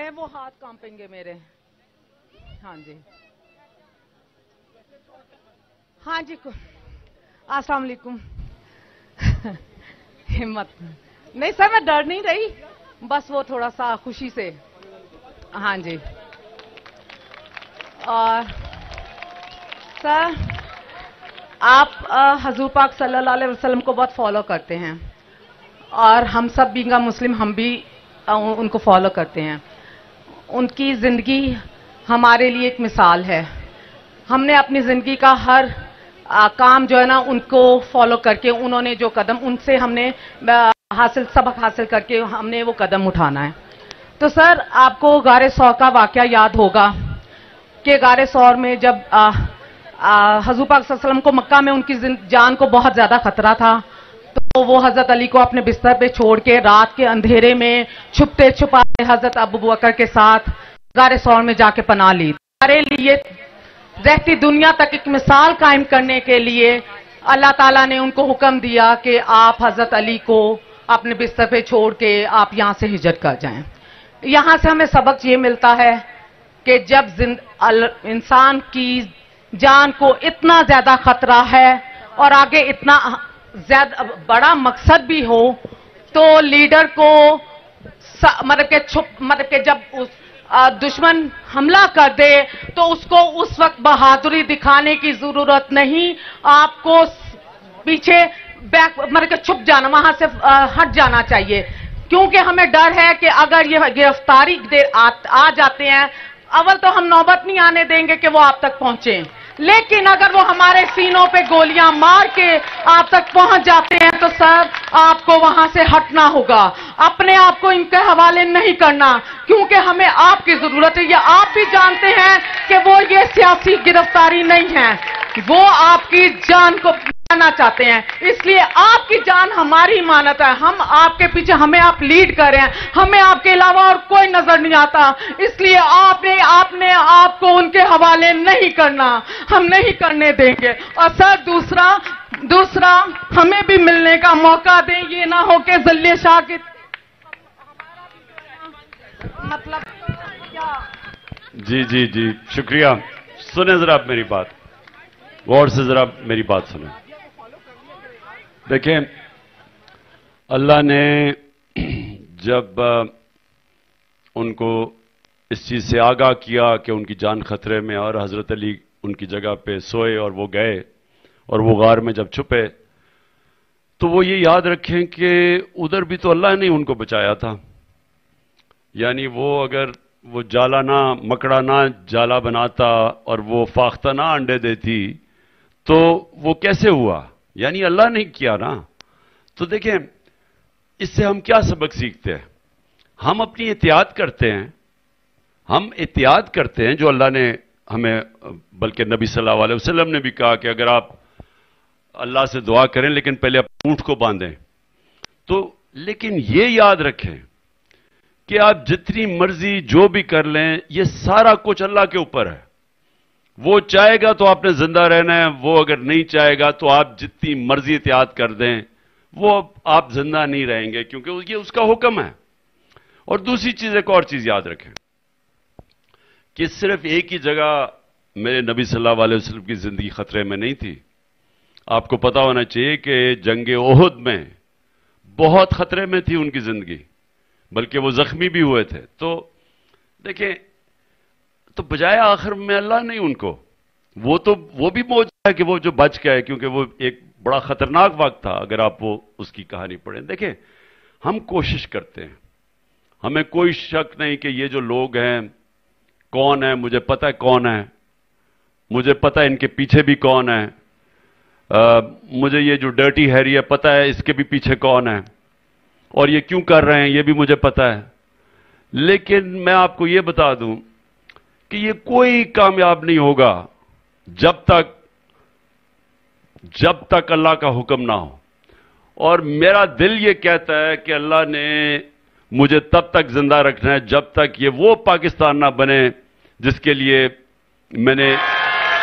है वो हाथ कांपेंगे मेरे। हाँ जी, हाँ जी, अस्सलाम वालेकुम। हिम्मत नहीं सर, मैं डर नहीं रही, बस वो थोड़ा सा खुशी से। हाँ जी। और सर आप हजूर पाक सल्लल्लाहु अलैहि वसल्लम को बहुत फॉलो करते हैं और हम सब बींगा मुस्लिम हम भी उनको फॉलो करते हैं। उनकी जिंदगी हमारे लिए एक मिसाल है। हमने अपनी जिंदगी का हर काम जो है ना उनको फॉलो करके, उन्होंने जो कदम, उनसे हमने सबक हासिल करके हमने वो कदम उठाना है। तो सर आपको गारे सौर का वाकया याद होगा कि गारे सौर में जब हजूर पाक सल्लल्लाहु अलैहि वसल्लम को मक्का में उनकी जान को बहुत ज्यादा खतरा था, तो वो हजरत अली को अपने बिस्तर पे छोड़ के रात के अंधेरे में छुपते छुपाते हजरत अबू बकर के साथ गारे सौर में जाके पनाह ली। हमारे लिए रहती दुनिया तक एक मिसाल कायम करने के लिए अल्लाह ताला ने उनको हुक्म दिया कि आप हजरत अली को अपने बिस्तर पे छोड़ के आप यहां से हिजरत कर जाएं। यहां से हमें सबक ये मिलता है कि जब इंसान की जान को इतना ज्यादा खतरा है और आगे इतना ज्यादा बड़ा मकसद भी हो, तो लीडर को मतलब के जब उस दुश्मन हमला कर दे तो उसको उस वक्त बहादुरी दिखाने की जरूरत नहीं, आपको पीछे छुप जाना, वहां से हट जाना चाहिए। क्योंकि हमें डर है कि अगर ये गिरफ्तारी आ जाते हैं, अव्वल तो हम नौबत नहीं आने देंगे कि वो आप तक पहुंचे, लेकिन अगर वो हमारे सीनों पे गोलियां मार के आप तक पहुंच जाते हैं तो सर आपको वहां से हटना होगा, अपने आप को इनके हवाले नहीं करना, क्योंकि हमें आपकी जरूरत है। ये आप भी जानते हैं कि वो ये सियासी गिरफ्तारी नहीं है, वो आपकी जान को बचाना चाहते हैं, इसलिए आपकी जान हमारी मानत है। हम आपके पीछे, हमें आप लीड कर रहे हैं, हमें आपके अलावा और कोई नजर नहीं आता, इसलिए आपने आपको उनके हवाले नहीं करना, हम नहीं करने देंगे। और सर दूसरा हमें भी मिलने का मौका दें, ये ना हो कि जल्ले शाह के मतलब क्या। जी जी जी, शुक्रिया। सुने जरा आप मेरी बात, गौर से जरा मेरी बात सुने। देखें, अल्लाह ने जब उनको इस चीज से आगाह किया कि उनकी जान खतरे में और हजरत अली उनकी जगह पे सोए और वो गए और वो गार में जब छुपे, तो वो ये याद रखें कि उधर भी तो अल्लाह ने उनको बचाया था। यानी वो अगर वो जाला ना मकड़ा ना जाला बनाता और वो फाख्ता ना अंडे देती तो वो कैसे हुआ? यानी अल्लाह ने किया ना। तो देखें, इससे हम क्या सबक सीखते हैं? हम अपनी एहतियात करते हैं, हम एहतियात करते हैं जो अल्लाह ने हमें, बल्कि नबी सल्लल्लाहु अलैहि वसल्लम ने भी कहा कि अगर आप अल्लाह से दुआ करें लेकिन पहले अपने ऊंट को बांधें। तो लेकिन ये याद रखें कि आप जितनी मर्जी जो भी कर लें, ये सारा कुछ अल्लाह के ऊपर है। वो चाहेगा तो आपने जिंदा रहना है, वो अगर नहीं चाहेगा तो आप जितनी मर्जी एहतियात कर दें वो आप जिंदा नहीं रहेंगे, क्योंकि ये उसका हुक्म है। और दूसरी चीज, एक और चीज याद रखें कि सिर्फ एक ही जगह मेरे नबी सल्लल्लाहु अलैहि वसल्लम की जिंदगी खतरे में नहीं थी। आपको पता होना चाहिए कि जंगे ओहद में बहुत खतरे में थी उनकी जिंदगी, बल्कि वो जख्मी भी हुए थे। तो देखें, तो बजाय आखिर में अल्लाह ने उनको, वो भी मौजूद है कि वो जो बच गए, क्योंकि वो एक बड़ा खतरनाक वक्त था। अगर आप वो उसकी कहानी पढ़ें, देखें, हम कोशिश करते हैं, हमें कोई शक नहीं कि ये जो लोग हैं कौन है, मुझे पता है कौन है, मुझे पता है इनके पीछे भी कौन है, मुझे ये जो डर्टी हैरी है पता है इसके भी पीछे कौन है और ये क्यों कर रहे हैं ये भी मुझे पता है। लेकिन मैं आपको ये बता दूं कि ये कोई कामयाब नहीं होगा जब तक अल्लाह का हुक्म ना हो। और मेरा दिल ये कहता है कि अल्लाह ने मुझे तब तक जिंदा रखना है जब तक ये वो पाकिस्तान ना बने जिसके लिए मैंने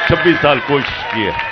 26 साल कोशिश की है।